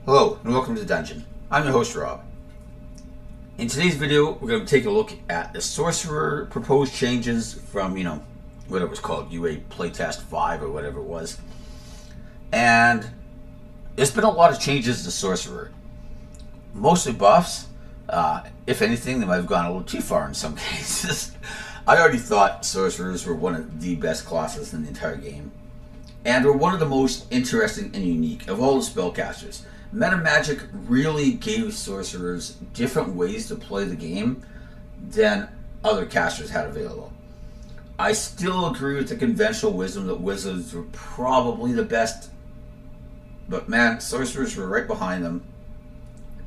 Hello and welcome to the dungeon. I'm your host Rob. In today's video we're going to take a look at the Sorcerer proposed changes from, whatever it's called, UA playtest 5 or whatever it was. And there's been a lot of changes to Sorcerer. Mostly buffs. If anything, they might have gone a little too far in some cases. I already thought Sorcerers were one of the best classes in the entire game. And were one of the most interesting and unique of all the spellcasters. Meta Magic really gave sorcerers different ways to play the game than other casters had available. I still agree with the conventional wisdom that wizards were probably the best, but man, sorcerers were right behind them.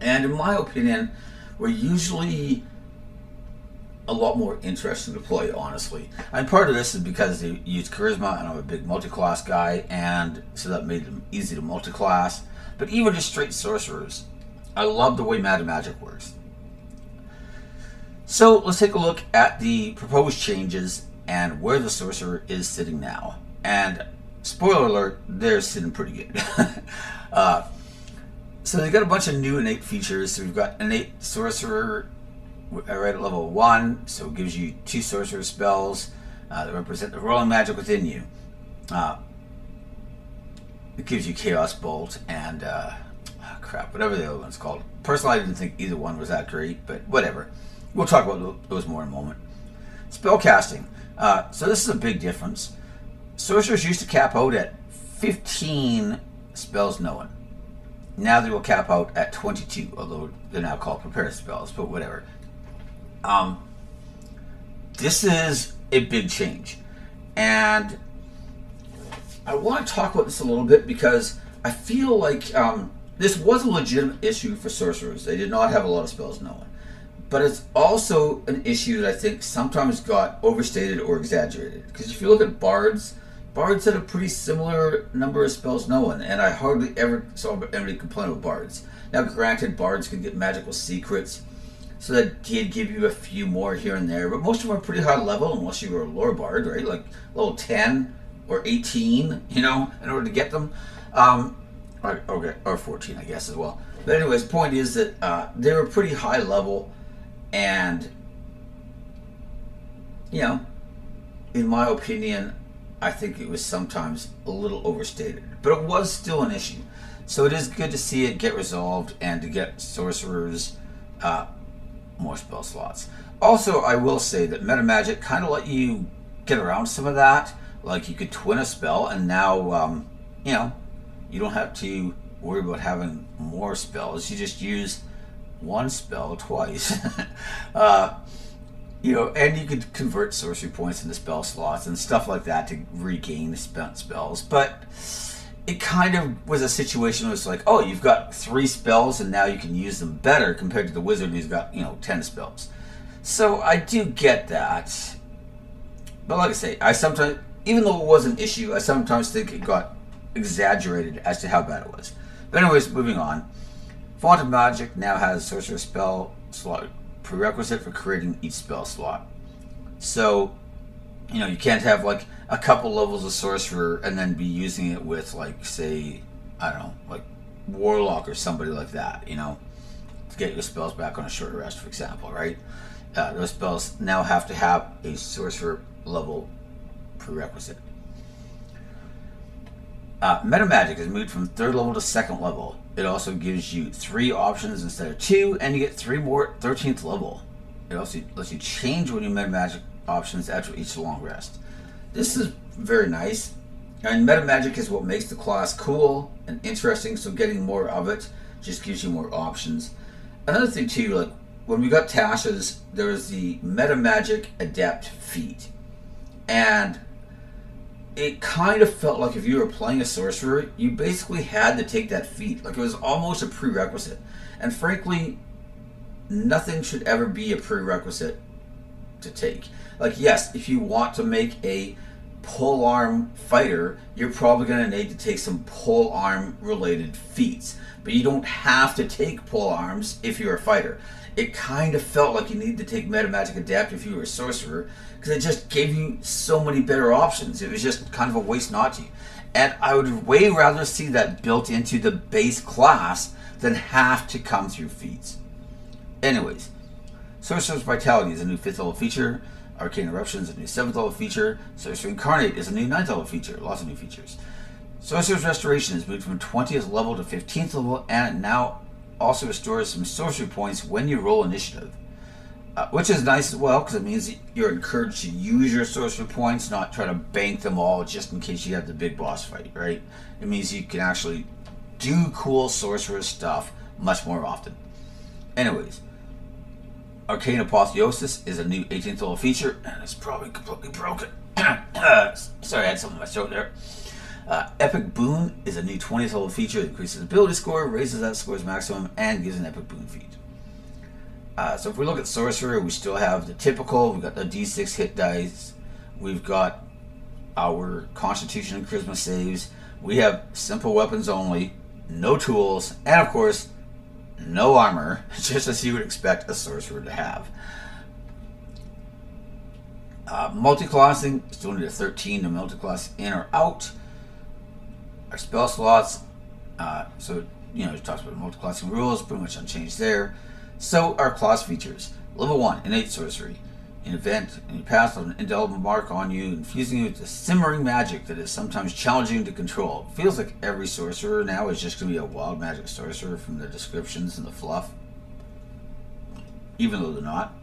And in my opinion, were usually a lot more interesting to play, honestly. And part of this is because they use charisma, and I'm a big multi-class guy, and so that made them easy to multi-class. But even just straight sorcerers, I love the way Meta Magic works. So let's take a look at the proposed changes and where the sorcerer is sitting now. And spoiler alert, they're sitting pretty good. So they've got a bunch of new innate features. So we've got innate sorcerer right at level 1, so it gives you 2 sorcerer spells that represent the rolling magic within you. It gives you Chaos Bolt and whatever the other one's called. Personally, I didn't think either one was that great, but whatever. We'll talk about those more in a moment. Spellcasting. So this is a big difference. Sorcerers used to cap out at 15 spells known. Now they will cap out at 22, although they're now called prepared spells, but whatever. This is a big change. And I want to talk about this a little bit because I feel like this was a legitimate issue for sorcerers. They did not have a lot of spells known. But it's also an issue that I think sometimes got overstated or exaggerated. Because if you look at bards had a pretty similar number of spells known, and I hardly ever saw anybody complain about bards. Now granted, bards can get magical secrets, so that did give you a few more here and there, but most of them are pretty high level unless you were a lore bard, right? Like level 10 or 18, in order to get them. Or 14, I guess, as well. But anyways, the point is that they were pretty high level, and, in my opinion, I think it was sometimes a little overstated. But it was still an issue. So it is good to see it get resolved and to get sorcerers more spell slots. Also, I will say that Meta Magic kind of let you get around some of that. Like, you could twin a spell, and now, you don't have to worry about having more spells. You just use one spell twice. And you could convert sorcery points into spell slots and stuff like that to regain spent spells. But it kind of was a situation where it's like, oh, you've got 3 spells, and now you can use them better compared to the wizard who's got, 10 spells. So I do get that. But like I say, I sometimes, even though it was an issue, I sometimes think it got exaggerated as to how bad it was. But anyways, moving on. Font of Magic now has sorcerer spell slot prerequisite for creating each spell slot. So, you can't have like a couple levels of sorcerer and then be using it with, like, say, I don't know, like warlock or somebody like that, to get your spells back on a short rest, for example, right? Those spells now have to have a sorcerer level prerequisite. Meta Magic is moved from 3rd level to 2nd level. It also gives you 3 options instead of 2, and you get 3 more 13th level. It also lets you change when you Meta Magic options after each long rest. This is very nice. And Meta Magic is what makes the class cool and interesting, so getting more of it just gives you more options. Another thing too, like when we got Tasha's, there was the Meta Magic Adept feat. And it kind of felt like if you were playing a sorcerer, you basically had to take that feat. Like, it was almost a prerequisite. And frankly, nothing should ever be a prerequisite to take. Like, yes, if you want to make a polearm fighter, you're probably going to need to take some polearm related feats. But you don't have to take polearms if you're a fighter. It kind of felt like you needed to take Meta Magic Adept if you were a sorcerer, because it just gave you so many better options. It was just kind of a waste not to. And I would way rather see that built into the base class than have to come through feats. Anyways, Sorcerer's Vitality is a new 5th level feature. Arcane Eruption is a new 7th level feature. Sorcerer Incarnate is a new 9th level feature. Lots of new features. Sorcerer's Restoration is moved from 20th level to 15th level, and it now also restores some sorcery points when you roll initiative. Which is nice as well, because it means you're encouraged to use your sorcery points, not try to bank them all just in case you have the big boss fight, right? It means you can actually do cool sorcerer stuff much more often. Anyways, Arcane Apotheosis is a new 18th level feature, and it's probably completely broken. Sorry, I had something in my throat there. Epic Boon is a new 20th level feature that increases ability score, raises that score's maximum, and gives an Epic Boon feat. So if we look at Sorcerer, we still have the typical. We've got the D6 hit dice. We've got our Constitution and Charisma saves. We have simple weapons only, no tools, and of course, no armor, just as you would expect a Sorcerer to have. Multi-classing, still need a 13 to multi-class in or out. Our spell slots, so it talks about multi-classing rules, pretty much unchanged there. So our class features. Level 1, Innate Sorcery. An event in your past left an indelible mark on you, infusing you with a simmering magic that is sometimes challenging to control. It feels like every sorcerer now is just going to be a wild magic sorcerer from the descriptions and the fluff. Even though they're not.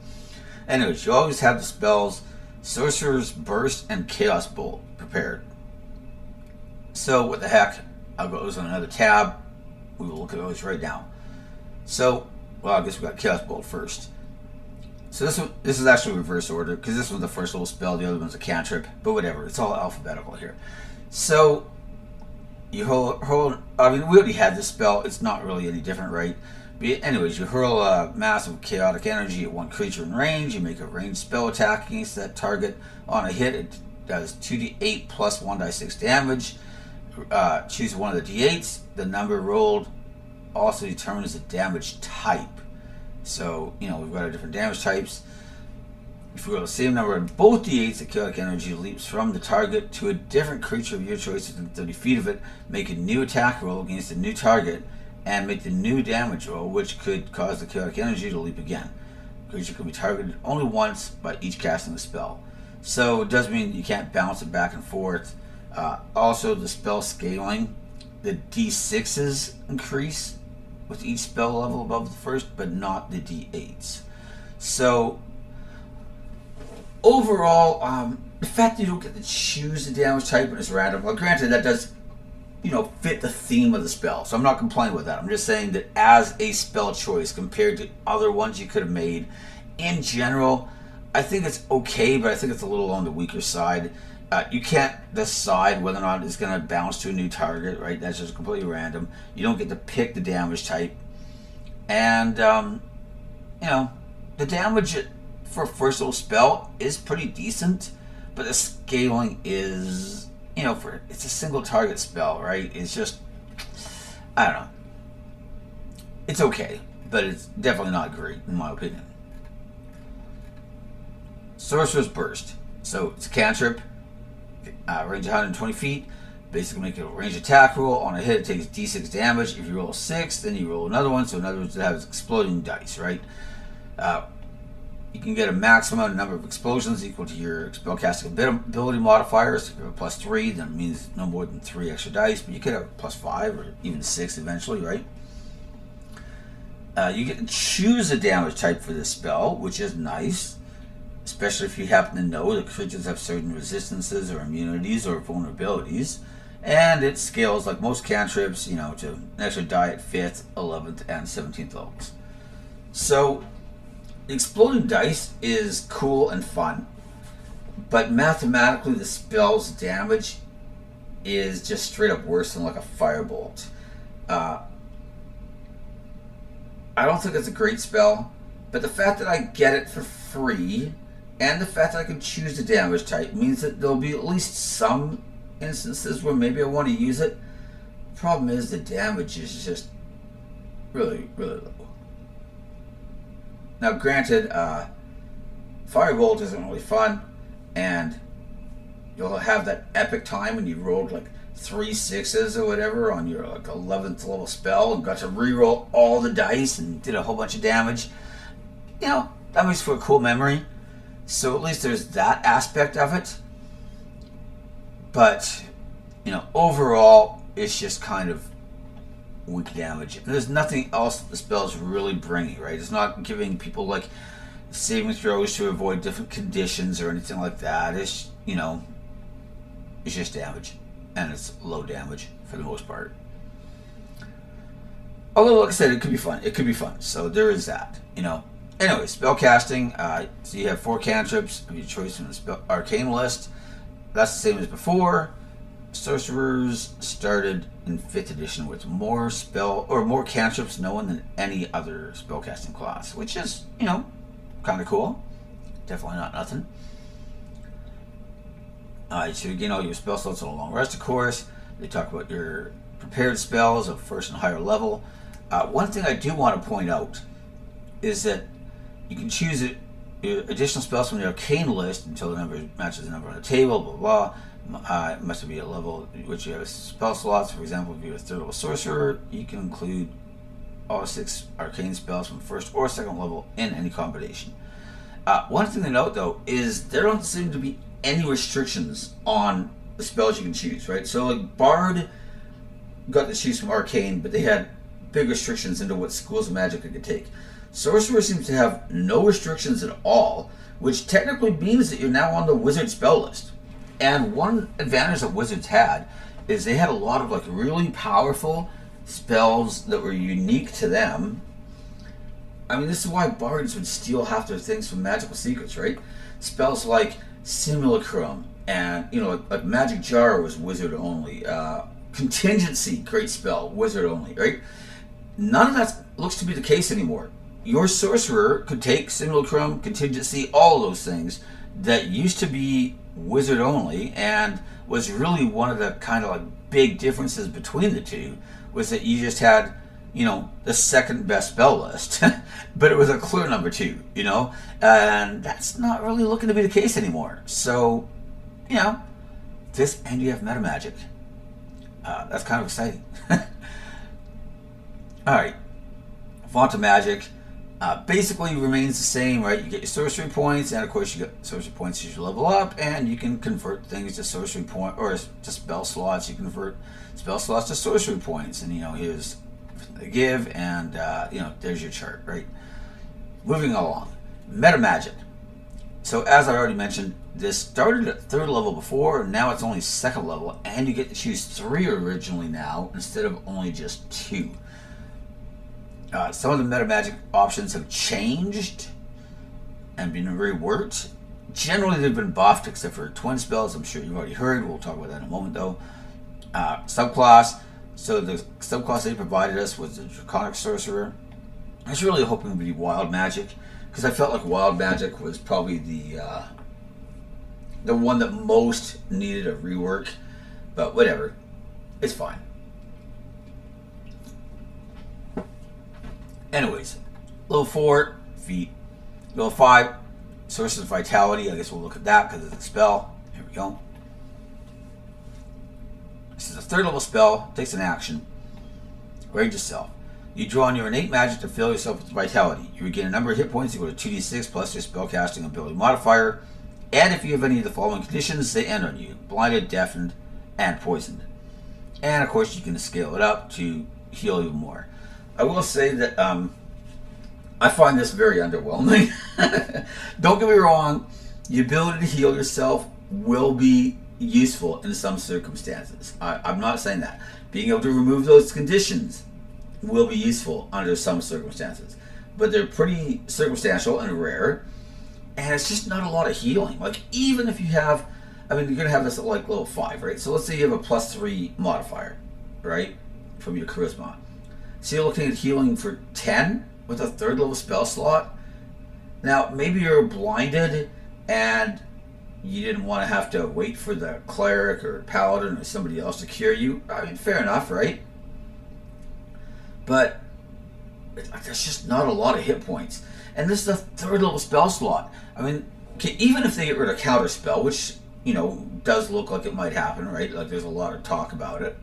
Anyways, you always have the spells Sorcerer's Burst and Chaos Bolt prepared. So what the heck, I'll go on another tab. We will look at those right now. So, well, I guess we got Chaos Bolt first. So this is actually reverse order, because this one's the first little spell, the other one's a cantrip, but whatever, it's all alphabetical here. So, you hold I mean, we already had this spell, it's not really any different, right? But anyways, you hurl a mass of chaotic energy at one creature in range, you make a ranged spell attack against that target. On a hit, it does 2d8 plus 1d6 damage. Choose one of the d8s, the number rolled also determines the damage type. So, we've got our different damage types. If we roll the same number on both d8s, the chaotic energy leaps from the target to a different creature of your choice within 30 feet of it. Make a new attack roll against a new target and make the new damage roll, which could cause the chaotic energy to leap again. The creature can be targeted only once by each casting the spell. So it does mean you can't bounce it back and forth. Also, the spell scaling, the d6s increase with each spell level above the first, but not the d8s. So overall, the fact that you don't get to choose the damage type when it's random, well, granted, that does fit the theme of the spell, so I'm not complaining with that. I'm just saying that as a spell choice compared to other ones you could have made, in general, I think it's okay, but I think it's a little on the weaker side. You can't decide whether or not it's going to bounce to a new target, right? That's just completely random. You don't get to pick the damage type. And, the damage for a first level spell is pretty decent, but the scaling is, it's a single target spell, right? It's just, I don't know. It's okay, but it's definitely not great, in my opinion. Sorcerer's Burst. So, it's a cantrip. Range 120 feet. Basically make a range attack roll. On a hit, it takes d6 damage. If you roll a 6, then you roll another one. So in other words, it has exploding dice, right? You can get a maximum number of explosions equal to your spellcasting ability modifiers. If you have a +3, then it means no more than 3 extra dice. But you could have a +5 or even 6 eventually, right? You get to choose a damage type for this spell, which is nice. Especially if you happen to know that creatures have certain resistances or immunities or vulnerabilities. And it scales like most cantrips, to an extra die at 5th, 11th, and 17th levels. So, exploding dice is cool and fun, but mathematically the spell's damage is just straight up worse than like a firebolt. I don't think it's a great spell, but the fact that I get it for free and the fact that I can choose the damage type means that there'll be at least some instances where maybe I want to use it. The problem is the damage is just really, really low. Now granted, Firebolt isn't really fun, and you'll have that epic time when you rolled like 3 6s or whatever on your like 11th level spell and got to reroll all the dice and did a whole bunch of damage, you know, that makes for a cool memory. So at least there's that aspect of it. But, you know, overall, it's just kind of weak damage. There's nothing else that the spell's really bringing, right? It's not giving people like saving throws to avoid different conditions or anything like that. It's, you know, it's just damage. And it's low damage for the most part. Although, like I said, it could be fun. It could be fun. So there is that, you know. Anyway, spell casting. So you have 4 cantrips of your choice from the spell arcane list. That's the same as before. Sorcerers started in 5th edition with more cantrips known than any other spellcasting class, which is, you know, kind of cool. Definitely not nothing. So you gain all your spell slots on a long rest, of course. They talk about your prepared spells of 1st and higher level. One thing I do want to point out is that you can choose additional spells from the arcane list until the number matches the number on the table, blah, blah. It must be a level which you have spell slots. For example, if you're a 3rd level sorcerer, you can include all 6 arcane spells from 1st or 2nd level in any combination. One thing to note, though, is there don't seem to be any restrictions on the spells you can choose, right? So, like, Bard got to choose from arcane, but they had big restrictions into what schools of magic it could take. Sorcerer seems to have no restrictions at all, which technically means that you're now on the wizard spell list. And one advantage that wizards had is they had a lot of like really powerful spells that were unique to them. I mean, this is why bards would steal half their things from magical secrets, right? Spells like Simulacrum and, you know, a magic jar was wizard only. Contingency, great spell, wizard only, right? None of that looks to be the case anymore. Your sorcerer could take Simulacrum, Contingency, all of those things that used to be wizard only, and was really one of the kind of like big differences between the two, was that you just had, you know, the 2nd best spell list, but it was a clear number 2, you know, and that's not really looking to be the case anymore. So, you know, this, and you have meta magic. That's kind of exciting. Alright, Font of Magic basically remains the same, right? You get your sorcery points, and of course you get sorcery points as you level up, and you can convert things to sorcery point, or to spell slots. You convert spell slots to sorcery points, and, you know, here's the give, and you know, there's your chart, right? Moving along, meta magic. So as I already mentioned, this started at 3rd level before, and now it's only 2nd level, and you get to choose 3 originally now instead of only just 2. Some of the meta magic options have changed and been reworked. Generally, they've been buffed, except for twin spells. I'm sure you've already heard. We'll talk about that in a moment, though. Subclass. So the subclass they provided us was the Draconic Sorcerer. I was really hoping it would be Wild Magic, because I felt like Wild Magic was probably the one that most needed a rework. But whatever, it's fine. Anyways, level 4, feet. Level 5, Sorcerer's Vitality. I guess we'll look at that because it's a spell. Here we go. This is a 3rd level spell. Takes an action. Range yourself. You draw on your innate magic to fill yourself with vitality. You regain a number of hit points equal to 2d6 plus your spellcasting ability modifier. And if you have any of the following conditions, they end on you: blinded, deafened, and poisoned. And of course, you can scale it up to heal even more. I will say that I find this very underwhelming. Don't get me wrong, the ability to heal yourself will be useful in some circumstances. I'm not saying that. Being able to remove those conditions will be useful under some circumstances. But they're pretty circumstantial and rare, and it's just not a lot of healing. Like, even if you have, I mean, you're going to have this at like level 5, right? So let's say you have a +3 modifier, right, from your charisma. So you're looking at healing for 10 with a 3rd level spell slot. Now, maybe you're blinded and you didn't want to have to wait for the cleric or paladin or somebody else to cure you. I mean, fair enough, right? But there's just not a lot of hit points. And this is a 3rd level spell slot. I mean, even if they get rid of counter spell, which does look like it might happen, right? Like there's a lot of talk about it.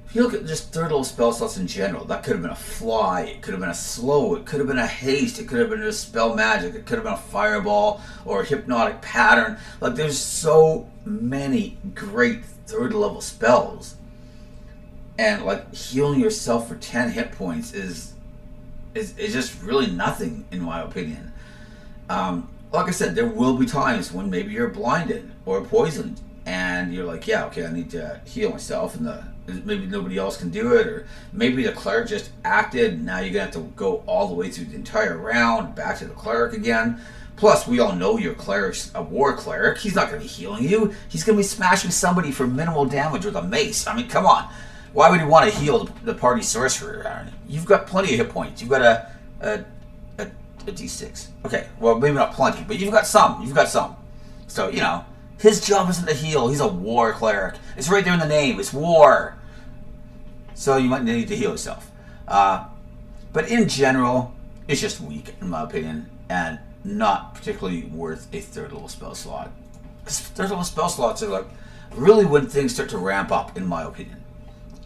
If you look at just third level spell slots in general, that could have been a fly, it could have been a slow, it could have been a haste, it could have been a spell magic, it could have been a fireball or a hypnotic pattern. Like there's so many great third level spells. And like healing yourself for 10 hit points is just really nothing in my opinion. Like I said, there will be times when maybe you're blinded or poisoned and you're like, yeah, okay, I need to heal myself, and maybe nobody else can do it, or maybe the cleric just acted and now you're gonna have to go all the way through the entire round back to the cleric again. Plus, we all know your cleric's a war cleric. He's not gonna be healing you. He's gonna be smashing somebody for minimal damage with a mace. I mean, come on. Why would you want to heal the party sorcerer? You've got plenty of hit points. You've got a D6. Okay, well, maybe not plenty, but you've got some. You've got some. So, his job isn't to heal. He's a war cleric. It's right there in the name. It's war. So you might need to heal yourself. But in general, it's just weak, in my opinion, and not particularly worth a third level spell slot. Because third level spell slots are like really when things start to ramp up, in my opinion.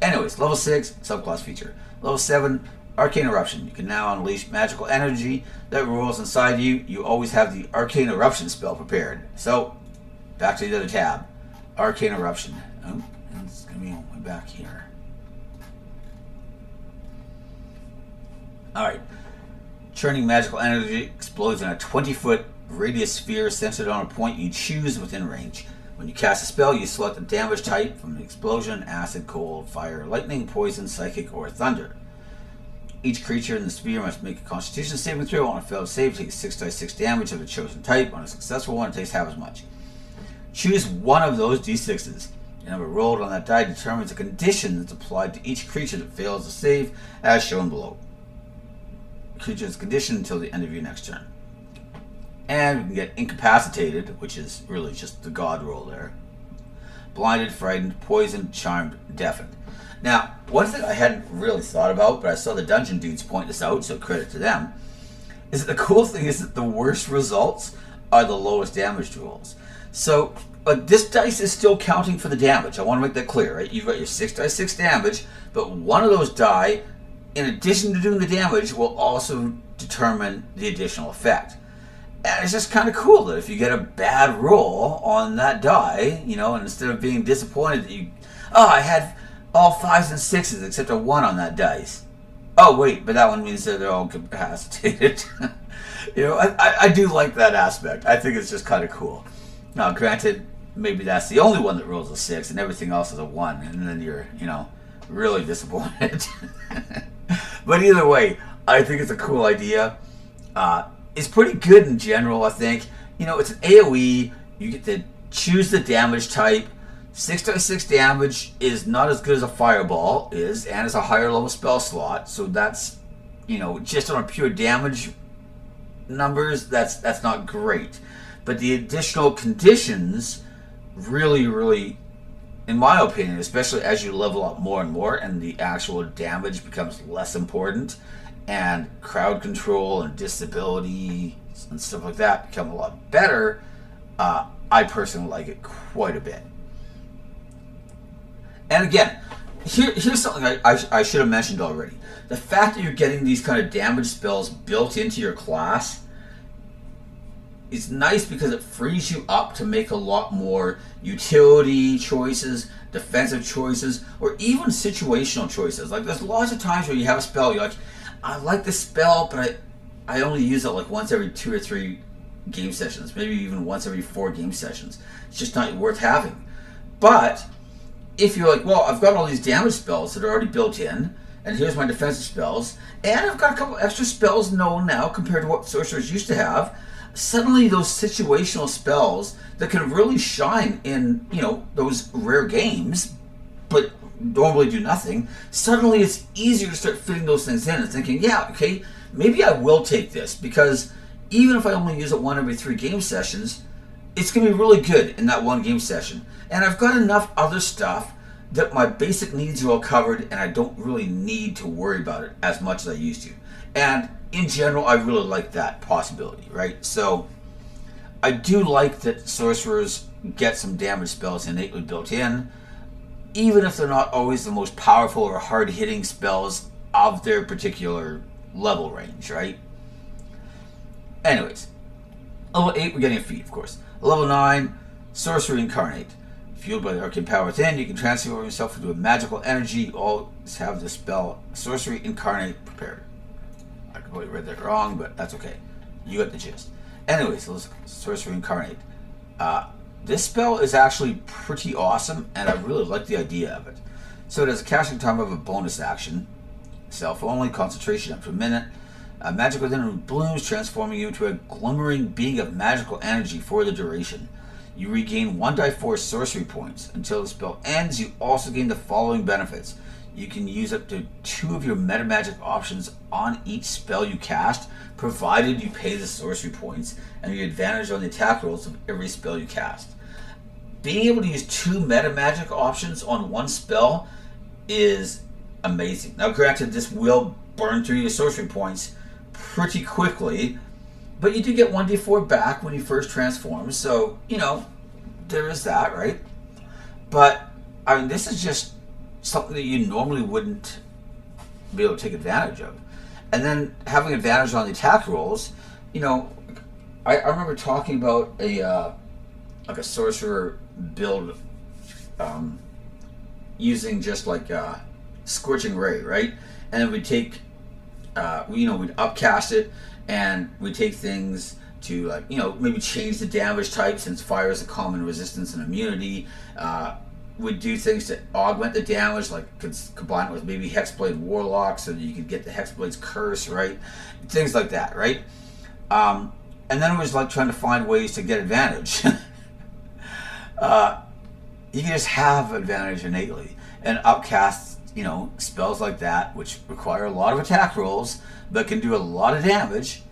Anyways, level 6, subclass feature. Level 7, Arcane Eruption. You can now unleash magical energy that rolls inside you. You always have the Arcane Eruption spell prepared. So, back to the other tab. Arcane Eruption. Oh, it's going to be way back here. Alright. Churning magical energy explodes in a 20-foot radius sphere centered on a point you choose within range. When you cast a spell, you select a damage type from the explosion: acid, cold, fire, lightning, poison, psychic, or thunder. Each creature in the sphere must make a Constitution saving throw. On a failed save, takes 6d6 damage of the chosen type. On a successful one, it takes half as much. Choose one of those d6s. The number rolled on that die determines a condition that's applied to each creature that fails the save, as shown below. The creature is conditioned until the end of your next turn. And we can get incapacitated, which is really just the god roll there. Blinded, frightened, poisoned, charmed, deafened. Now, one thing I hadn't really thought about, but I saw the dungeon dudes point this out, so credit to them, is that the cool thing is that the worst results are the lowest damage rolls. So, this dice is still counting for the damage. I want to make that clear, right? You've got your 6d6 damage, but one of those die, in addition to doing the damage, will also determine the additional effect. And it's just kind of cool that if you get a bad roll on that die, and instead of being disappointed that I had all 5s and 6s except a 1 on that dice. Oh, wait, but that one means that they're all incapacitated. I do like that aspect. I think it's just kind of cool. Now, granted, maybe that's the only one that rolls a 6 and everything else is a 1, and then you're, really disappointed. But either way, I think it's a cool idea. It's pretty good in general, I think. It's an AoE. You get to choose the damage type. 6d6 damage is not as good as a fireball is, and it's a higher level spell slot. So that's, just on a pure damage numbers, that's not great. But the additional conditions really, really, in my opinion, especially as you level up more and more and the actual damage becomes less important, and crowd control and disability and stuff like that become a lot better, I personally like it quite a bit. And again, here's something I should have mentioned already. The fact that you're getting these kind of damage spells built into your class is nice because it frees you up to make a lot more utility choices, defensive choices, or even situational choices. Like there's lots of times where you have a spell, you're like, I like this spell, but I only use it like once every 2 or 3 game sessions, maybe even once every 4 game sessions. It's just not worth having. But if you're like, well, I've got all these damage spells that are already built in, and here's my defensive spells, and I've got a couple extra spells known now compared to what sorcerers used to have, suddenly those situational spells that can really shine in, those rare games, but normally do nothing, suddenly it's easier to start fitting those things in and thinking, yeah, okay, maybe I will take this, because even if I only use it 1 every 3 game sessions, it's going to be really good in that 1 game session. And I've got enough other stuff that my basic needs are all covered, and I don't really need to worry about it as much as I used to. And in general, I really like that possibility, right? So I do like that sorcerers get some damage spells innately built in, even if they're not always the most powerful or hard-hitting spells of their particular level range, right? Anyways, level 8, we're getting a feat, of course. Level 9, Sorcery Incarnate. Fueled by the arcane power within, you can transform yourself into a magical energy. You always have the spell Sorcery Incarnate prepared. I completely read that wrong, but that's okay. You got the gist. Anyways, Sorcery Incarnate. This spell is actually pretty awesome, and I really like the idea of it. So it has a casting time of a bonus action. Self-only, concentration up to a minute. Magic within blooms, transforming you into a glimmering being of magical energy for the duration. You regain 1d4 sorcery points. Until the spell ends, you also gain the following benefits. You can use up to 2 of your meta magic options on each spell you cast, provided you pay the sorcery points, and you advantage on the attack rolls of every spell you cast. Being able to use 2 meta magic options on one spell is amazing. Now granted, this will burn through your sorcery points pretty quickly, but you do get 1d4 back when you first transform, so, you know, there is that, right? But, I mean, this is just something that you normally wouldn't be able to take advantage of. And then having advantage on the attack rolls, you know, I remember talking about a sorcerer build using just like Scorching Ray, right? And then we'd take, we'd upcast it, and we'd take things to, like, maybe change the damage type, since fire is a common resistance and immunity. We'd do things to augment the damage, like combine it with maybe Hexblade Warlock so that you could get the Hexblade's curse, right? Things like that, right? And then it was like trying to find ways to get advantage. You can just have advantage innately. And upcast, spells like that, which require a lot of attack rolls, but can do a lot of damage,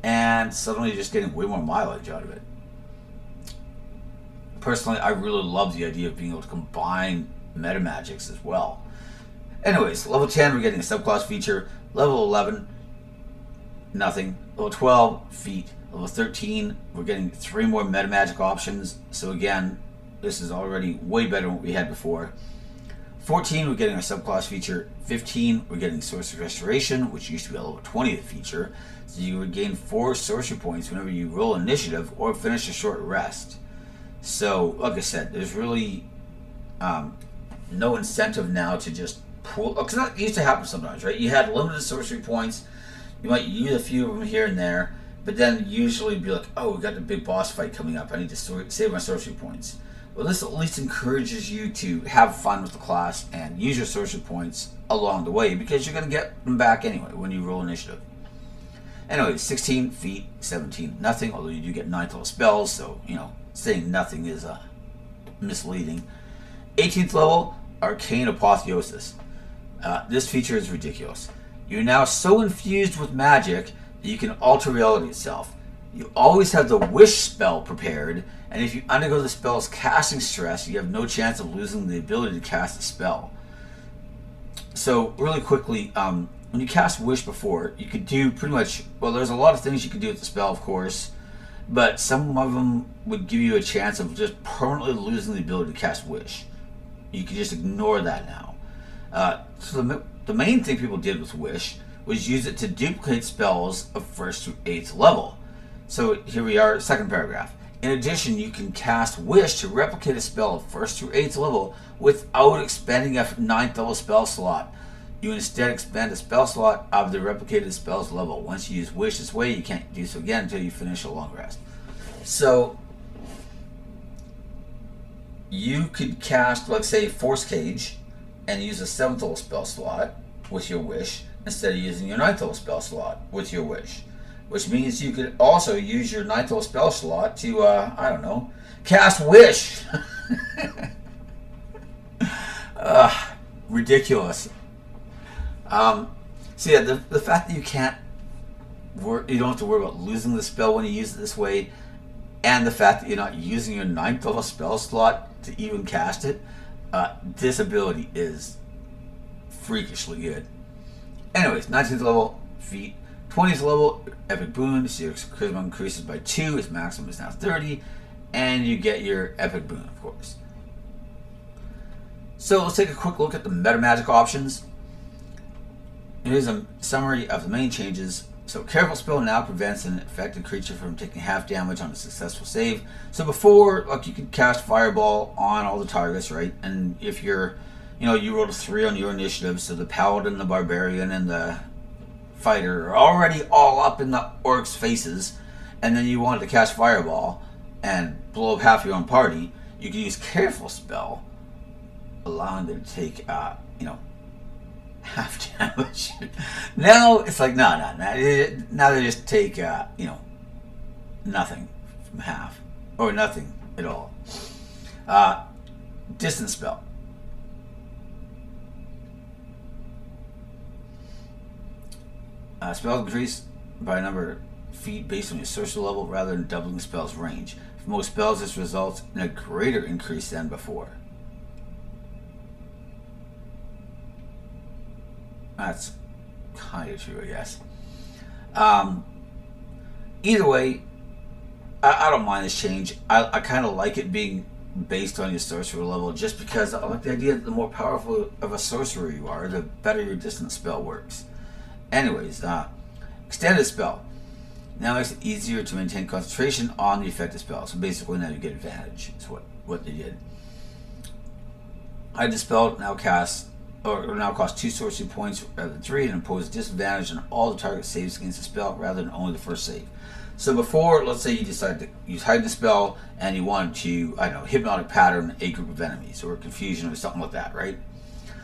and suddenly you're just getting way more mileage out of it. Personally, I really love the idea of being able to combine meta magics as well. Anyways, level 10, we're getting a subclass feature. Level 11, nothing. Level 12, feat. Level 13, we're getting 3 more meta magic options. So again, this is already way better than what we had before. 14, we're getting our subclass feature. 15, we're getting Sorcery Restoration, which used to be a level 20th feature. So you would gain 4 sorcery points whenever you roll initiative or finish a short rest. So, like I said, there's really no incentive now to just pull, because that used to happen sometimes, right? You had limited sorcery points, you might use a few of them here and there, but then usually be like, oh, we got the big boss fight coming up, I need to save my sorcery points. Well, this at least encourages you to have fun with the class and use your sorcery points along the way, because you're going to get them back anyway when you roll initiative. Anyway, 16, feat, 17, nothing, although you do get 9th level spells, so, saying nothing is misleading. 18th level, Arcane Apotheosis. This feature is ridiculous. You're now so infused with magic that you can alter reality itself. You always have the Wish spell prepared, and if you undergo the spell's casting stress, you have no chance of losing the ability to cast the spell. So, really quickly, when you cast Wish before, you could do pretty much, well, there's a lot of things you could do with the spell, of course, but some of them would give you a chance of just permanently losing the ability to cast Wish. You can just ignore that now. So the main thing people did with Wish was use it to duplicate spells of 1st through 8th level. So here we are, second paragraph. In addition, you can cast Wish to replicate a spell of 1st through 8th level without expending a 9th level spell slot. You instead expend a spell slot of the replicated spell's level. Once you use Wish this way, you can't do so again until you finish a long rest. So, you could cast, let's say, Force Cage, and use a 7th level spell slot with your Wish, instead of using your 9th level spell slot with your Wish. Which means you could also use your 9th level spell slot to, cast Wish! Ridiculous. So yeah, the fact that you don't have to worry about losing the spell when you use it this way, and the fact that you're not using your 9th level spell slot to even cast it, this ability is freakishly good. Anyways, 19th level, feat, 20th level, epic boon, so your charisma increases by 2, its maximum is now 30, and you get your epic boon, of course. So let's take a quick look at the meta magic options. Here's a summary of the main changes. So Careful Spell now prevents an affected creature from taking half damage on a successful save. So before, like, you could cast Fireball on all the targets, right? And if you're, you rolled a 3 on your initiative, so the Paladin, the Barbarian, and the Fighter are already all up in the orcs' faces, and then you wanted to cast Fireball and blow up half your own party, you could use Careful Spell, allowing them to take, half damage. Now it's like, no. Now they just take, nothing from half. Or nothing at all. Distance Spell. Spells increase by a number of feet based on your sorcerer level rather than doubling the spell's range. For most spells, this results in a greater increase than before. That's kind of true, I guess. Either way, I don't mind this change. I kind of like it being based on your sorcerer level, just because I like the idea that the more powerful of a sorcerer you are, the better your distance spell works. Anyways, extended spell now makes it easier to maintain concentration on the effective spell. So basically, now you get advantage. Is what they did. Hide the spell now costs 2 sorcery points rather than 3, and impose disadvantage on all the target saves against the spell rather than only the first save. So before, let's say you decide to use Hide the Spell and you wanted to, Hypnotic Pattern a group of enemies or Confusion or something like that, right?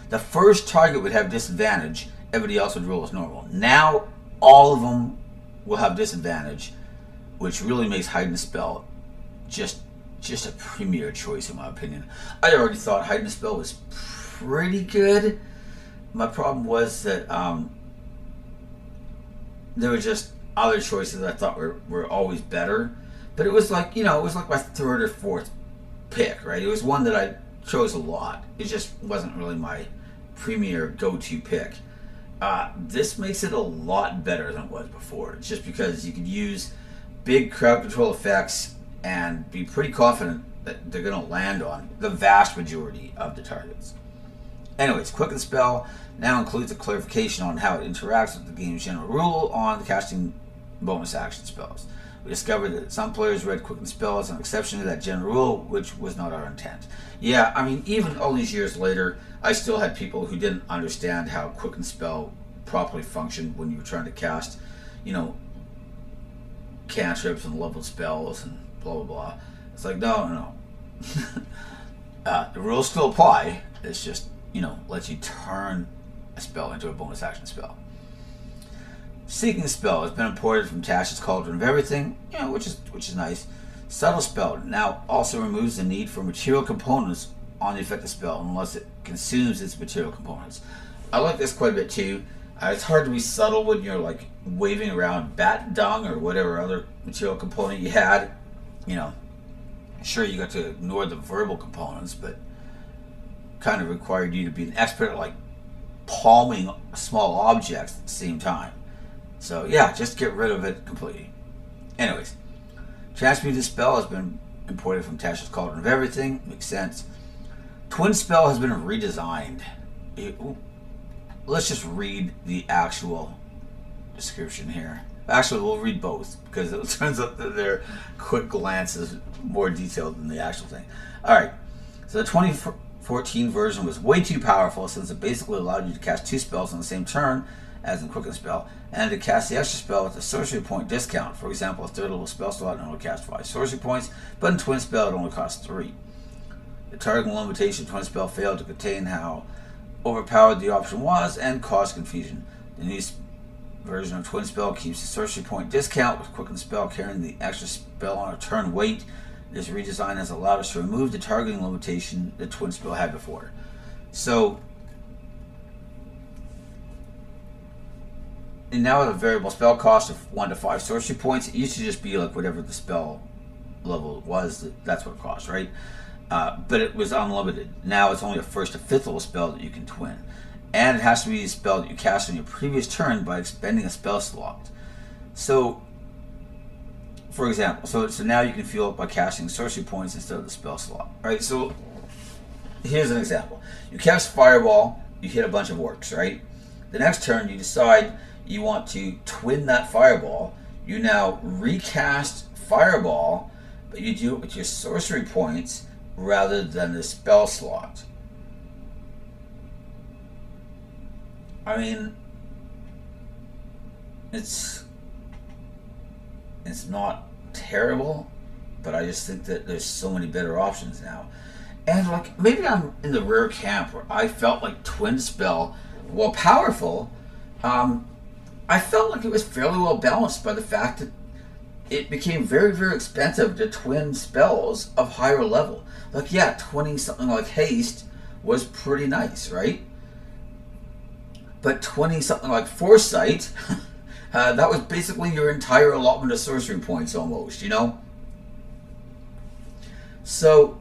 The first target would have disadvantage. Everybody else would roll as normal. Now, all of them will have disadvantage, which really makes Hide the Spell just a premier choice in my opinion. I already thought Hide the Spell was pretty good. My problem was that there were just other choices that I thought were always better. But it was like, my third or fourth pick, right? It was one that I chose a lot. It just wasn't really my premier go-to pick. This makes it a lot better than it was before. It's just because you could use big crowd control effects and be pretty confident that they're going to land on the vast majority of the targets. Anyways, Quicken Spell now includes a clarification on how it interacts with the game's general rule on the casting bonus action spells. We discovered that some players read Quicken Spell as an exception to that general rule, which was not our intent. Yeah, I mean, even all these years later, I still had people who didn't understand how Quicken Spell properly functioned when you were trying to cast, cantrips and leveled spells and blah, blah, blah. It's like, no. The rules still apply. It's just, lets you turn a spell into a bonus action spell. Seeking Spell has been imported from Tasha's Cauldron of Everything, which is nice. Subtle Spell now also removes the need for material components on the effective spell unless it consumes its material components. I like this quite a bit too. It's hard to be subtle when you're like waving around bat dung or whatever other material component you had. Sure, you got to ignore the verbal components, but kind of required you to be an expert at like palming small objects at the same time. So yeah, just get rid of it completely. Anyways, Transmuted Spell has been imported from Tasha's Cauldron of Everything. Makes sense. Twin Spell has been redesigned. Let's just read the actual description here. Actually, we'll read both because it turns out that their quick glance is more detailed than the actual thing. Alright, so the 2014 version was way too powerful since it basically allowed you to cast 2 spells on the same turn as in Quicken Spell, and to cast the extra spell with a sorcery point discount. For example, a third level spell slot only cast 5 sorcery points, but in Twin Spell it only costs 3. The targeting limitation Twin Spell failed to contain how overpowered the option was and caused confusion. The new version of Twin Spell keeps the sorcery point discount with Quicken Spell carrying the extra spell on a turn weight. This redesign has allowed us to remove the targeting limitation that Twin Spell had before. So, and now with a variable spell cost of 1 to 5 sorcery points, it used to just be like whatever the spell level was, that's what it cost, right? But it was unlimited. Now it's only a 1st to 5th level spell that you can twin. And it has to be a spell that you cast on your previous turn by expending a spell slot. So, for example, so now you can fuel up by casting sorcery points instead of the spell slot, right? So here's an example. You cast Fireball, you hit a bunch of orcs, right? The next turn you decide you want to twin that Fireball. You now recast Fireball, but you do it with your sorcery points rather than the spell slot. I mean, it's not terrible, but I just think that there's so many better options now. And like, maybe I'm in the rare camp where I felt like twin spell, while powerful, I felt like it was fairly well balanced by the fact that it became very, very expensive to twin spells of higher level. Like, yeah, twinning something like haste was pretty nice, right? But twinning something like foresight, that was basically your entire allotment of sorcery points almost, you know? So,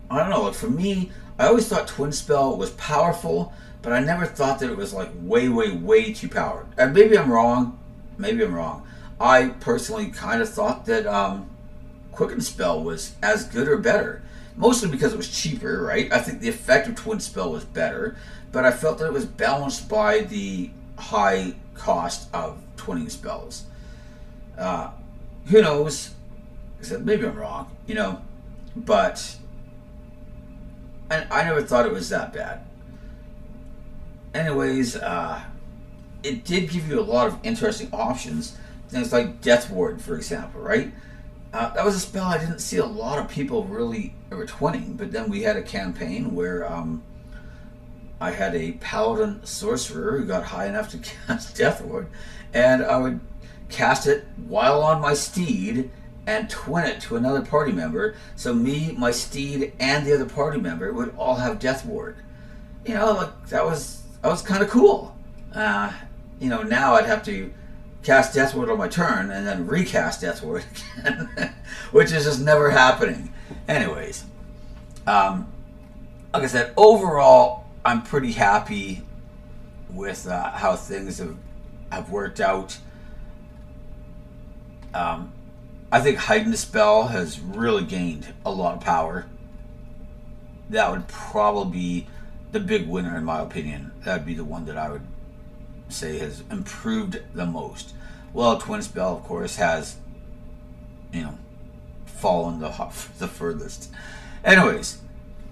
I don't know, like for me, I always thought Twin Spell was powerful, but I never thought that it was like way, way, way too powered. And maybe I'm wrong. Maybe I'm wrong. I personally kind of thought that Quicken Spell was as good or better. Mostly because it was cheaper, right? I think the effect of Twin Spell was better, but I felt that it was balanced by the high cost of twinning spells. Who knows? Maybe I'm wrong, you know, but I never thought it was that bad. Anyways, it did give you a lot of interesting options. Things like Death Ward, for example, right? That was a spell I didn't see a lot of people really ever twinning, but then we had a campaign where I had a paladin sorcerer who got high enough to cast Death Ward, and I would cast it while on my steed and twin it to another party member, so me, my steed, and the other party member would all have Death Ward. You know, like that was kind of cool. You know, now I'd have to cast Death Ward on my turn and then recast Death Ward again, which is just never happening. Anyways, like I said, overall, I'm pretty happy with how things have worked out. I think Heightened Spell has really gained a lot of power. That would probably be the big winner in my opinion. That would be the one that I would say has improved the most. Well, Twin Spell, of course, has, you know, fallen the furthest. Anyways,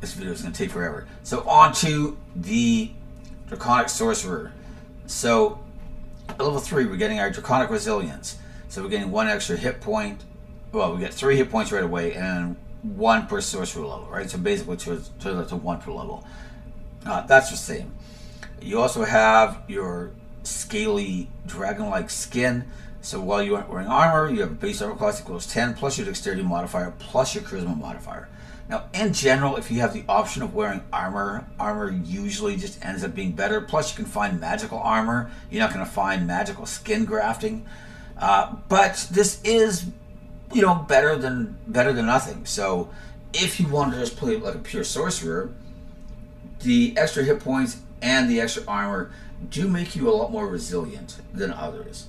this video is going to take forever. So on to the Draconic Sorcerer. So at level 3, we're getting our Draconic Resilience. So we're getting 1 extra hit point. Well, we get 3 hit points right away and 1 per sorcerer level, right? So basically turns out to 1 per level. That's the same. You also have your scaly dragon-like skin. So while you aren't wearing armor, you have a base armor class equals 10 plus your dexterity modifier plus your charisma modifier. Now, in general, if you have the option of wearing armor, armor usually just ends up being better. Plus, you can find magical armor. You're not going to find magical skin grafting. But this is, you know, better than nothing. So if you want to just play like a pure sorcerer, the extra hit points and the extra armor do make you a lot more resilient than others.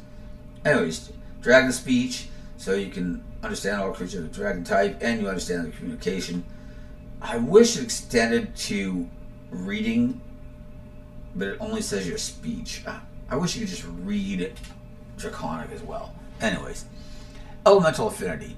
Anyways, dragon speech, so you can understand all creatures of the dragon type and you understand the communication. I wish it extended to reading, but it only says your speech. I wish you could just read Draconic as well. Anyways, elemental affinity.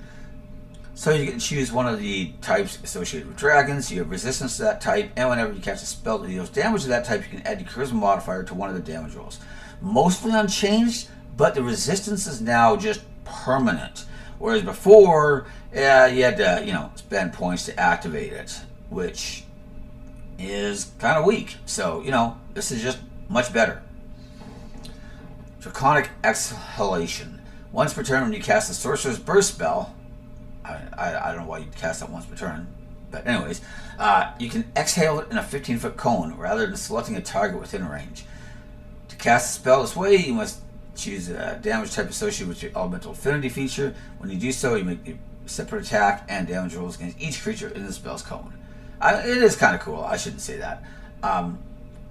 So you can choose one of the types associated with dragons. You have resistance to that type, and whenever you cast a spell that deals damage to that type, you can add your charisma modifier to one of the damage rolls. Mostly unchanged, but the resistance is now just permanent. Whereas before, you had to, you know, spend points to activate it, which is kind of weak. So, you know, this is just much better. Draconic Exhalation. Once per turn when you cast the Sorcerer's Burst spell, I don't know why you'd cast that once per turn, but anyways, you can exhale it in a 15-foot cone rather than selecting a target within range. To cast the spell this way, you must choose a damage type associated with your elemental affinity feature. When you do so, you make a separate attack and damage rolls against each creature in the spell's cone. It is kind of cool. I shouldn't say that.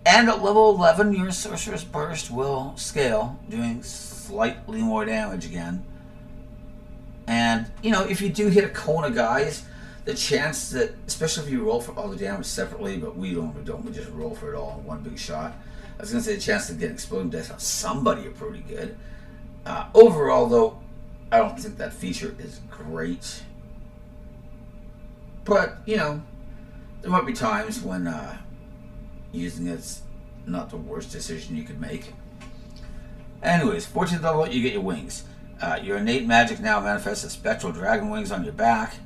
And at level 11, your Sorcerer's Burst will scale, doing slightly more damage again. And, you know, if you do hit a cone of guys, the chance that, especially if you roll for all the damage separately, but we don't, we just roll for it all in one big shot. I was going to say the chance to get exploding death on somebody are pretty good. Overall, though, I don't think that feature is great. But, you know, there might be times when using it's not the worst decision you could make. Anyways, 14th level, you get your wings. Your innate magic now manifests as spectral dragon wings on your back.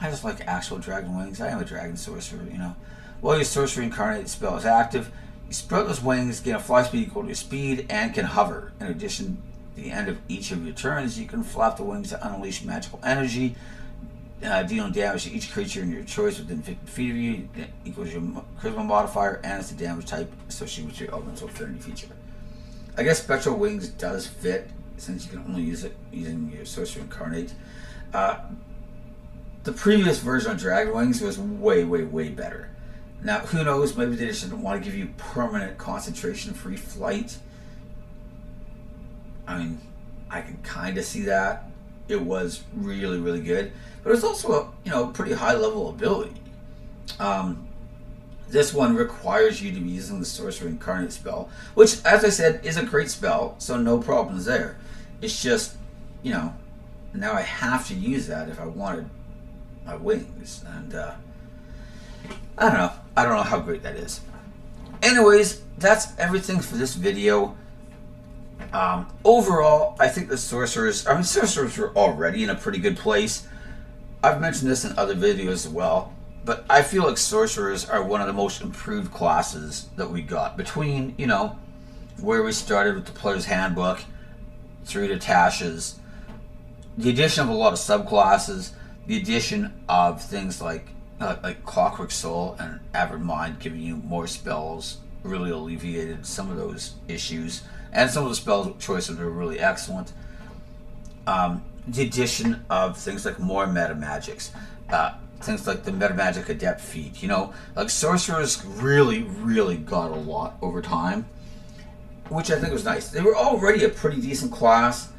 I just like actual dragon wings. I am a dragon sorcerer, you know. While your sorcery incarnate spell is active, you spread those wings, gain a fly speed equal to your speed, and can hover. In addition, at the end of each of your turns, you can flap the wings to unleash magical energy, dealing damage to each creature in your choice within 50 feet of you, that equals your charisma modifier, and it's the damage type associated with your elemental affinity feature. I guess spectral wings does fit, since you can only use it using your sorcery incarnate. The previous version of Dragon Wings was way, way, way better. Now, who knows, maybe they just didn't want to give you permanent concentration-free flight. I mean, I can kind of see that. It was really, really good. But it's also a, you know, pretty high-level ability. This one requires you to be using the Sorcerer Incarnate spell, which, as I said, is a great spell, so no problems there. It's just, you know, now I have to use that if I wanted my wings, and I don't know how great that is. Anyways, that's everything for this video. Overall, I think the sorcerers were already in a pretty good place. I've mentioned this in other videos as well, but I feel like sorcerers are one of the most improved classes that we got between, you know, where we started with the player's handbook through to Tasha's, the addition of a lot of subclasses, the addition of things like Clockwork Soul and Avid Mind giving you more spells really alleviated some of those issues, and some of the spell choices were really excellent. The addition of things like more meta magics, things like the meta magic adept feat, you know, like sorcerers really, really got a lot over time, which I think was nice. They were already a pretty decent class,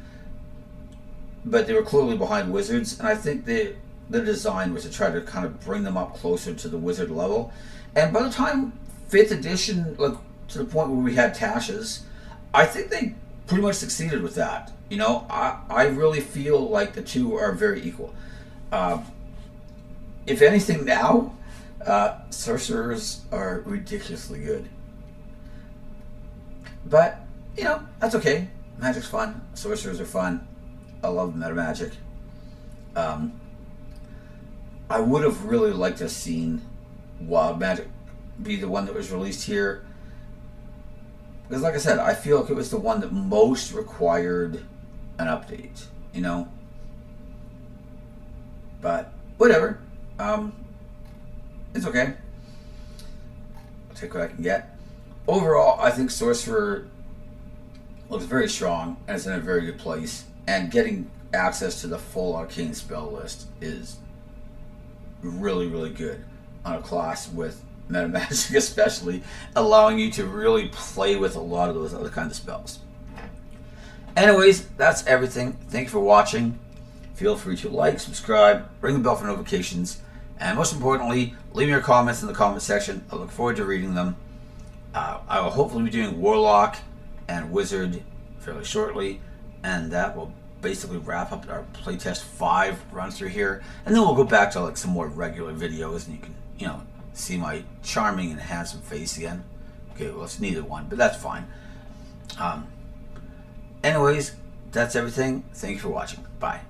but they were clearly behind wizards, and I think the design was to try to kind of bring them up closer to the wizard level. And by the time 5th edition, like to the point where we had Tasha's, I think they pretty much succeeded with that. You know, I really feel like the two are very equal. If anything now, sorcerers are ridiculously good. But, you know, that's okay. Magic's fun. Sorcerers are fun. I love meta magic. I would have really liked to have seen Wild Magic be the one that was released here, because like I said, I feel like it was the one that most required an update, you know. But whatever, it's okay. I'll take what I can get. Overall, I think Sorcerer looks very strong and it's in a very good place, and getting access to the full arcane spell list is really, really good on a class with meta magic, especially allowing you to really play with a lot of those other kinds of spells. Anyways, that's everything. Thank you for watching. Feel free to like, subscribe, ring the bell for notifications, and most importantly, leave your comments in the comment section. I look forward to reading them. I will hopefully be doing Warlock and Wizard fairly shortly, and that will basically wrap up our playtest 5 run through here, and then we'll go back to like some more regular videos, and you can, you know, see my charming and handsome face again. Okay, well, it's neither one, but that's fine. Anyways, that's everything. Thank you for watching. Bye.